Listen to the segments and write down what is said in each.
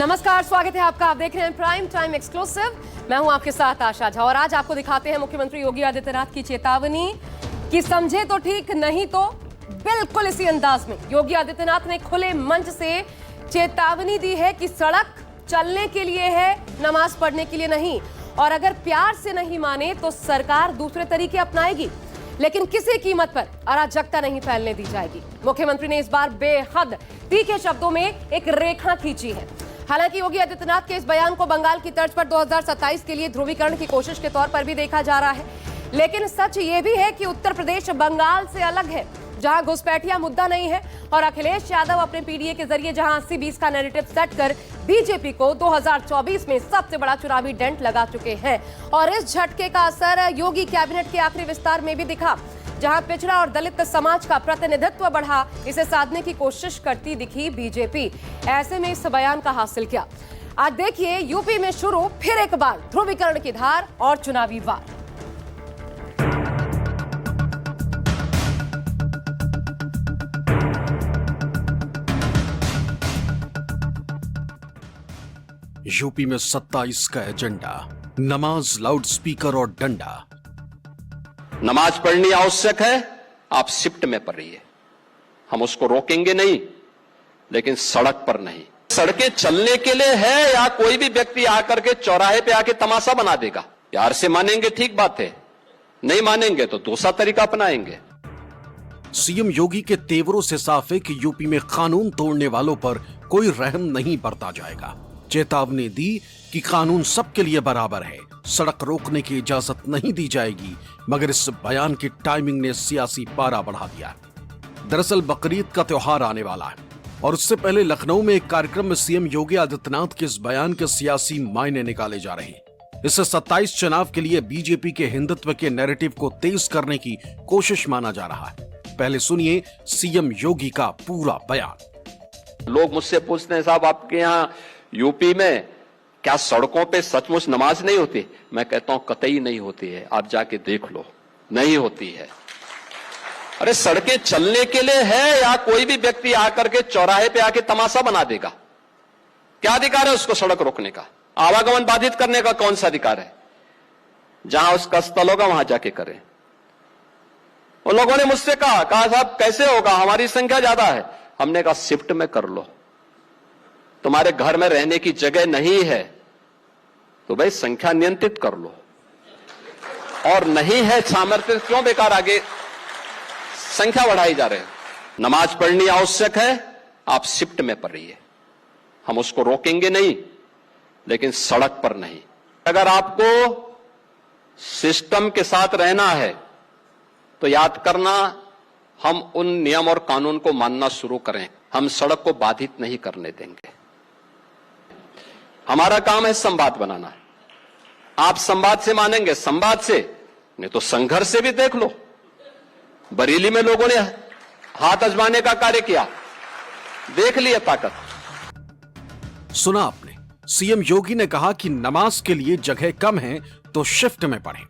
नमस्कार, स्वागत है आपका। आप देख रहे हैं प्राइम टाइम एक्सक्लूसिव। मैं हूं आपके साथ आशा झा और आज आपको दिखाते हैं मुख्यमंत्री योगी आदित्यनाथ की चेतावनी कि समझे तो ठीक, नहीं तो बिल्कुल इसी अंदाज में योगी आदित्यनाथ ने खुले मंच से चेतावनी दी है कि सड़क चलने के लिए है, नमाज पढ़ने के लिए नहीं। और अगर प्यार से नहीं माने तो सरकार दूसरे तरीके अपनाएगी, लेकिन किसी कीमत पर अराजकता नहीं फैलने दी जाएगी। मुख्यमंत्री ने इस बार बेहद तीखे शब्दों में एक रेखा खींची है। हालांकि योगी आदित्यनाथ के इस बयान को बंगाल की तर्ज पर 2027 के लिए ध्रुवीकरण की कोशिश के तौर पर भी देखा जा रहा है, लेकिन सच ये भी है कि उत्तर प्रदेश बंगाल से अलग है, जहां घुसपैठिया मुद्दा नहीं है और अखिलेश यादव अपने पीडीए के जरिए जहां 80-20 का नैरेटिव सेट कर बीजेपी को 2024 में सबसे बड़ा चुनावी डेंट लगा चुके हैं। और इस झटके का असर योगी कैबिनेट के आखिरी विस्तार में भी दिखा, जहां पिछड़ा और दलित समाज का प्रतिनिधित्व बढ़ा। इसे साधने की कोशिश करती दिखी बीजेपी। ऐसे में इस बयान का हासिल क्या? आज देखिए यूपी में शुरू फिर एक बार ध्रुवीकरण की धार और चुनावी वार। यूपी में 27 का एजेंडा, नमाज, लाउडस्पीकर और डंडा। नमाज पढ़नी आवश्यक है, आप शिफ्ट में पढ़िए, हम उसको रोकेंगे नहीं, लेकिन सड़क पर नहीं। सड़कें चलने के लिए है या कोई भी व्यक्ति आकर के चौराहे पे आके तमाशा बना देगा? प्यार से मानेंगे ठीक बात है, नहीं मानेंगे तो दूसरा तरीका अपनाएंगे। सीएम योगी के तेवरों से साफ है कि यूपी में कानून तोड़ने वालों पर कोई रहम नहीं बरता जाएगा। चेतावनी दी कि कानून सबके लिए बराबर है, सड़क रोकने की इजाजत नहीं दी जाएगी। मगर इस बयान की टाइमिंग ने सियासी पारा बढ़ा दिया। दरअसल बकरीद का त्योहार आने वाला है और उससे पहले लखनऊ में एक कार्यक्रम में सीएम योगी आदित्यनाथ के इस बयान के सियासी मायने निकाले जा रहे हैं। इससे 27 चुनाव के लिए बीजेपी के हिंदुत्व के नैरेटिव को तेज करने की कोशिश माना जा रहा है। पहले सुनिए सीएम योगी का पूरा बयान। लोग मुझसे पूछते हैं, साहब आपके यहाँ यूपी में क्या सड़कों पे सचमुच नमाज नहीं होती? मैं कहता हूं कतई नहीं होती है, आप जाके देख लो, नहीं होती है। अरे सड़कें चलने के लिए है या कोई भी व्यक्ति आकर के चौराहे पे आके तमाशा बना देगा? क्या अधिकार है उसको सड़क रोकने का? आवागमन बाधित करने का कौन सा अधिकार है? जहां उसका स्थल होगा वहां जाके करें। उन लोगों ने मुझसे कहा साहब कैसे होगा, हमारी संख्या ज्यादा है। हमने कहा शिफ्ट में कर लो, तुम्हारे घर में रहने की जगह नहीं है तो भाई संख्या नियंत्रित कर लो, और नहीं है सामर्थ्य क्यों बेकार आगे संख्या बढ़ाई जा रहे हैं। नमाज पढ़नी आवश्यक है, आप शिफ्ट में पढ़िए, हम उसको रोकेंगे नहीं, लेकिन सड़क पर नहीं। अगर आपको सिस्टम के साथ रहना है तो याद करना, हम उन नियम और कानून को मानना शुरू करें। हम सड़क को बाधित नहीं करने देंगे। हमारा काम है संवाद बनाना। आप संवाद से मानेंगे, संवाद से, नहीं तो संघर्ष से भी देख लो। बरेली में लोगों ने हाथ आजमाने का कार्य किया, देख लिया ताकत। सुना आपने, सीएम योगी ने कहा कि नमाज के लिए जगह कम है तो शिफ्ट में पढ़ें,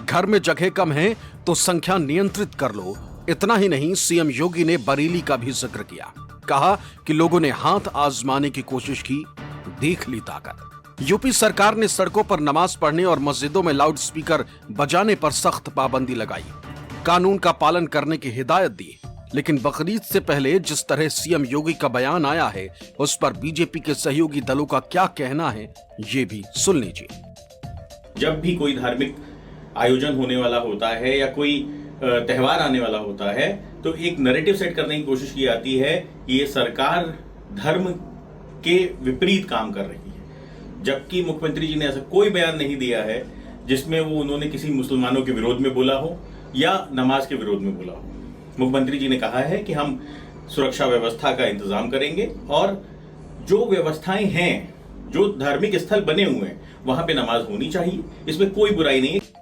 घर में जगह कम है तो संख्या नियंत्रित कर लो। इतना ही नहीं, सीएम योगी ने बरेली का भी जिक्र किया। कहा कि लोगों ने हाथ आजमाने की कोशिश की, देख ली ताकत। यूपी सरकार ने सड़कों पर नमाज पढ़ने और मस्जिदों में लाउड स्पीकर बजाने पर सख्त पाबंदी लगाई, कानून का पालन करने की हिदायत दी। लेकिन बकरीद से पहले जिस तरह सीएम योगी का बयान आया है, उस पर बीजेपी के सहयोगी दलों का क्या कहना है, ये भी सुन लीजिए। जब भी कोई धार्मिक आयोजन होने वाला होता है या कोई त्योहार आने वाला होता है तो एक नैरेटिव सेट करने की कोशिश की जाती है कि ये सरकार धर्म के विपरीत काम कर रही है, जबकि मुख्यमंत्री जी ने ऐसा कोई बयान नहीं दिया है जिसमें वो उन्होंने किसी मुसलमानों के विरोध में बोला हो या नमाज के विरोध में बोला हो। मुख्यमंत्री जी ने कहा है कि हम सुरक्षा व्यवस्था का इंतजाम करेंगे और जो व्यवस्थाएं हैं, जो धार्मिक स्थल बने हुए हैं, वहां पे नमाज होनी चाहिए, इसमें कोई बुराई नहीं है।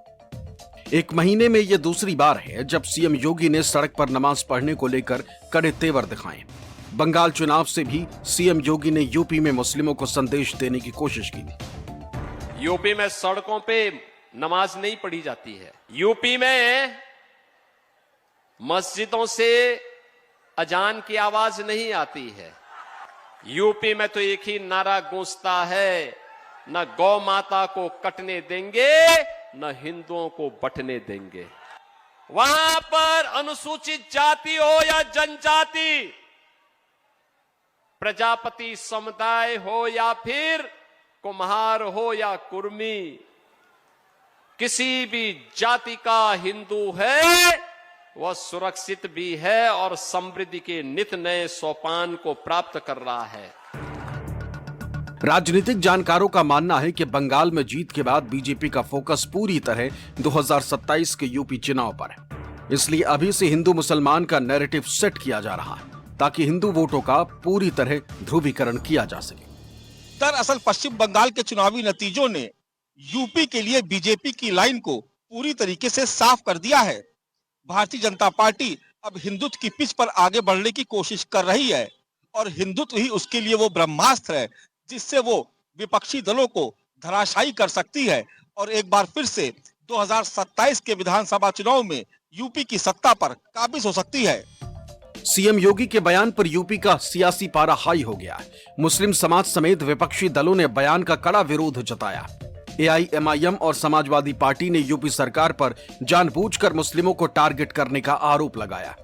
एक महीने में यह दूसरी बार है जब सीएम योगी ने सड़क पर नमाज पढ़ने को लेकर कड़े तेवर दिखाए। बंगाल चुनाव से भी सीएम योगी ने यूपी में मुस्लिमों को संदेश देने की कोशिश की। यूपी में सड़कों पे नमाज नहीं पढ़ी जाती है। यूपी में मस्जिदों से अजान की आवाज नहीं आती है। यूपी में तो एक ही नारा गूंजता है, न गौ माता को कटने देंगे, न हिंदुओं को बंटने देंगे। वहां पर अनुसूचित जाति हो या जनजाति, प्रजापति समुदाय हो या फिर कुम्हार हो या कुर्मी, किसी भी जाति का हिंदू है वह सुरक्षित भी है और समृद्धि के नित नए सोपान को प्राप्त कर रहा है। राजनीतिक जानकारों का मानना है कि बंगाल में जीत के बाद बीजेपी का फोकस पूरी तरह 2027 के यूपी चुनाव पर है। इसलिए अभी से हिंदू मुसलमान का नैरेटिव सेट किया जा रहा है ताकि हिंदू वोटों का पूरी तरह ध्रुवीकरण किया जा सके। दरअसल पश्चिम बंगाल के चुनावी नतीजों ने यूपी के लिए बीजेपी की लाइन को पूरी तरीके से साफ कर दिया है। भारतीय जनता पार्टी अब हिंदुत्व की पिच पर आगे बढ़ने की कोशिश कर रही है और हिंदुत्व ही उसके लिए वो ब्रह्मास्त्र है जिससे वो विपक्षी दलों को धराशायी कर सकती है और एक बार फिर से 2027 के विधानसभा चुनाव में यूपी की सत्ता पर काबिज हो सकती है। सीएम योगी के बयान पर यूपी का सियासी पारा हाई हो गया। मुस्लिम समाज समेत विपक्षी दलों ने बयान का कड़ा विरोध जताया। एआईएमआईएम और समाजवादी पार्टी ने यूपी सरकार पर जानबूझकर मुस्लिमों को टारगेट करने का आरोप लगाया।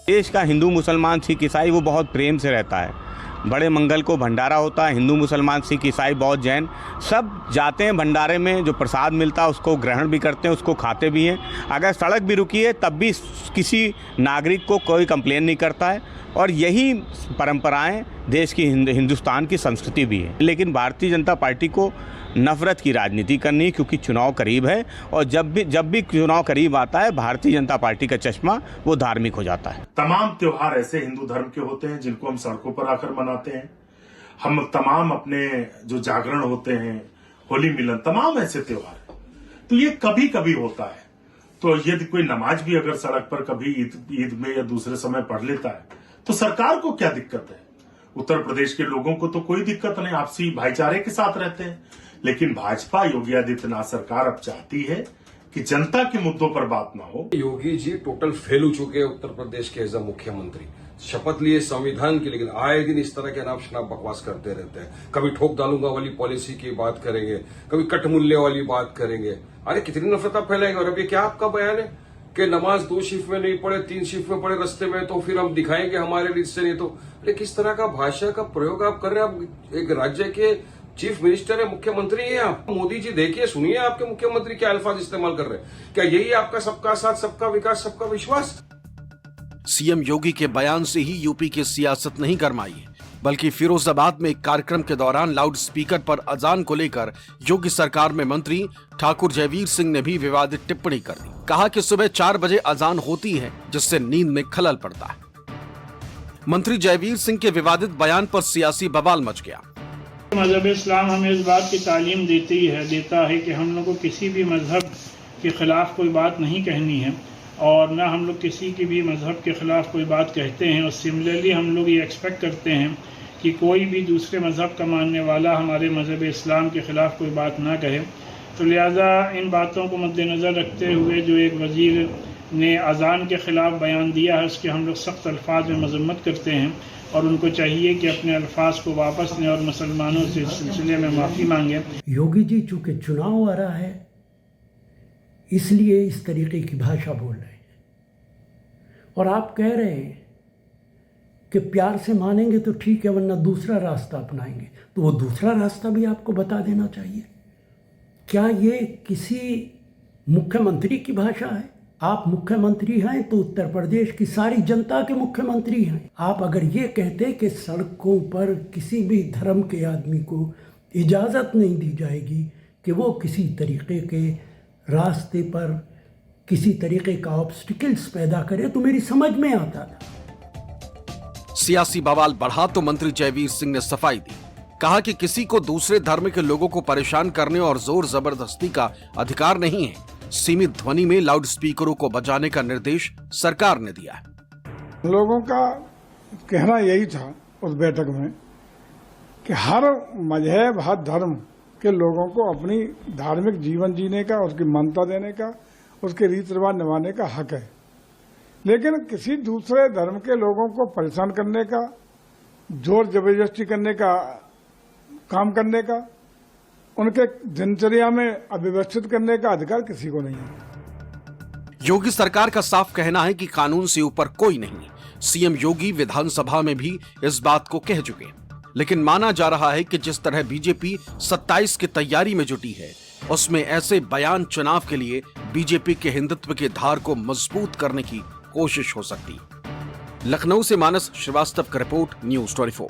देश का हिंदू मुसलमान सिख ईसाई वो बहुत प्रेम से रहता है। बड़े मंगल को भंडारा होता है, हिंदू मुसलमान सिख ईसाई बौद्ध जैन सब जाते हैं भंडारे में, जो प्रसाद मिलता है उसको ग्रहण भी करते हैं, उसको खाते भी हैं। अगर सड़क भी रुकी है तब भी किसी नागरिक को कोई कंप्लेन नहीं करता है और यही परंपराएं देश की हिंदुस्तान की संस्कृति भी है। लेकिन भारतीय जनता पार्टी को नफरत की राजनीति करनी क्योंकि चुनाव करीब है और जब भी चुनाव करीब आता है भारतीय जनता पार्टी का चश्मा वो धार्मिक हो जाता है। तमाम त्योहार ऐसे हिंदू धर्म के होते हैं जिनको हम सड़कों पर आकर मनाते हैं। हम तमाम अपने जो जागरण होते हैं, होली मिलन, तमाम ऐसे त्योहार हैं। तो ये कभी कभी होता है। तो यदि कोई नमाज भी अगर सड़क पर कभी ईद में या दूसरे समय पढ़ लेता है तो सरकार को क्या दिक्कत है? उत्तर प्रदेश के लोगों को तो कोई दिक्कत नहीं, आपसी भाईचारे के साथ रहते हैं। लेकिन भाजपा योगी आदित्यनाथ सरकार अब चाहती है कि जनता के मुद्दों पर बात ना हो। योगी जी टोटल फेल हो चुके हैं उत्तर प्रदेश के एज अ मुख्यमंत्री। शपथ लिए संविधान की, लेकिन आए दिन इस तरह के अनाप शनाप बकवास करते रहते हैं। कभी ठोक डालूंगा वाली पॉलिसी की बात करेंगे, कभी कट मूल्य वाली बात करेंगे। अरे कितनी नफरत आप फैलाएंगे। और अब ये क्या आपका बयान है कि नमाज 2 शिफ्ट में नहीं पढ़े, 3 शिफ्ट में पढ़े रास्ते में, तो फिर हम दिखाएंगे हमारे लिए से नहीं तो। अरे किस तरह का भाषा का प्रयोग आप कर रहे हैं? आप एक राज्य के चीफ मिनिस्टर है, मुख्यमंत्री है आप। मोदी जी देखिए, सुनिए आपके मुख्यमंत्री क्या अल्फाज इस्तेमाल कर रहे हैं। क्या यही आपका सबका साथ, सबका विकास, सबका विश्वास? सीएम योगी के बयान से ही यूपी की सियासत नहीं गरमाई है, बल्कि फिरोजाबाद में एक कार्यक्रम के दौरान लाउड स्पीकर पर अजान को लेकर योगी सरकार में मंत्री ठाकुर जयवीर सिंह ने भी विवादित टिप्पणी कर दी। कहा कि सुबह 4 बजे अजान होती है जिससे नींद में खलल पड़ता है। मंत्री जयवीर सिंह के विवादित बयान पर सियासी बवाल मच गया। मजहब इस्लाम हमें इस बात की तालीम देता है कि हम लोग को किसी भी मजहब के खिलाफ कोई बात नहीं कहनी है और न हम लोग किसी की भी मजहब के खिलाफ कोई बात कहते हैं। और सिमिलरली हम लोग ये एक्सपेक्ट करते हैं कि कोई भी दूसरे मजहब का मानने वाला हमारे मजहब इस्लाम के खिलाफ कोई बात ना कहे। तो लिहाजा इन बातों को मद्देनज़र रखते हुए जो एक वज़ीर ने अजान के खिलाफ बयान दिया है उसके हम लोग सख्त अल्फाज में मजम्मत करते हैं और उनको चाहिए कि अपने अल्फाज को वापस लें और मुसलमानों से इस सिलसिले में माफ़ी मांगें। योगी जी चूँकि चुनाव आ रहा है इसलिए इस तरीके की भाषा बोल रहे हैं और आप कह रहे हैं कि प्यार से मानेंगे तो ठीक है वरना दूसरा रास्ता अपनाएंगे। तो वो दूसरा रास्ता भी आपको बता देना चाहिए। क्या ये किसी मुख्यमंत्री की भाषा है? आप मुख्यमंत्री हैं तो उत्तर प्रदेश की सारी जनता के मुख्यमंत्री हैं। आप अगर ये कहते कि सड़कों पर किसी भी धर्म के आदमी को इजाज़त नहीं दी जाएगी कि वो किसी तरीके के रास्ते पर किसी तरीके का ऑब्स्टिकल्स पैदा करे तो मेरी समझ में आता था। सियासी बवाल बढ़ा तो मंत्री जयवीर सिंह ने सफाई दी। कहा कि किसी को दूसरे धर्म के लोगों को परेशान करने और जोर जबरदस्ती का अधिकार नहीं है। सीमित ध्वनि में लाउड स्पीकरों को बजाने का निर्देश सरकार ने दिया है। लोगों का कहना यही था उस बैठक में कि हर मजहब, हर धर्म के लोगों को अपनी धार्मिक जीवन जीने का, उसकी मान्यता देने का, उसके रीति रिवाज निभाने का हक है। लेकिन किसी दूसरे धर्म के लोगों को परेशान करने का जोर जबरदस्ती करने का, काम करने का, उनके दिनचर्या में अव्यवस्थित करने का अधिकार किसी को नहीं है। योगी सरकार का साफ कहना है कि कानून से ऊपर कोई नहीं। सीएम योगी विधानसभा में भी इस बात को कह चुके, लेकिन माना जा रहा है कि जिस तरह बीजेपी 27 की तैयारी में जुटी है, उसमें ऐसे बयान चुनाव के लिए बीजेपी के हिंदुत्व की धार को मजबूत करने की कोशिश हो सकती। लखनऊ से मानस श्रीवास्तव का रिपोर्ट, न्यूज़ 24।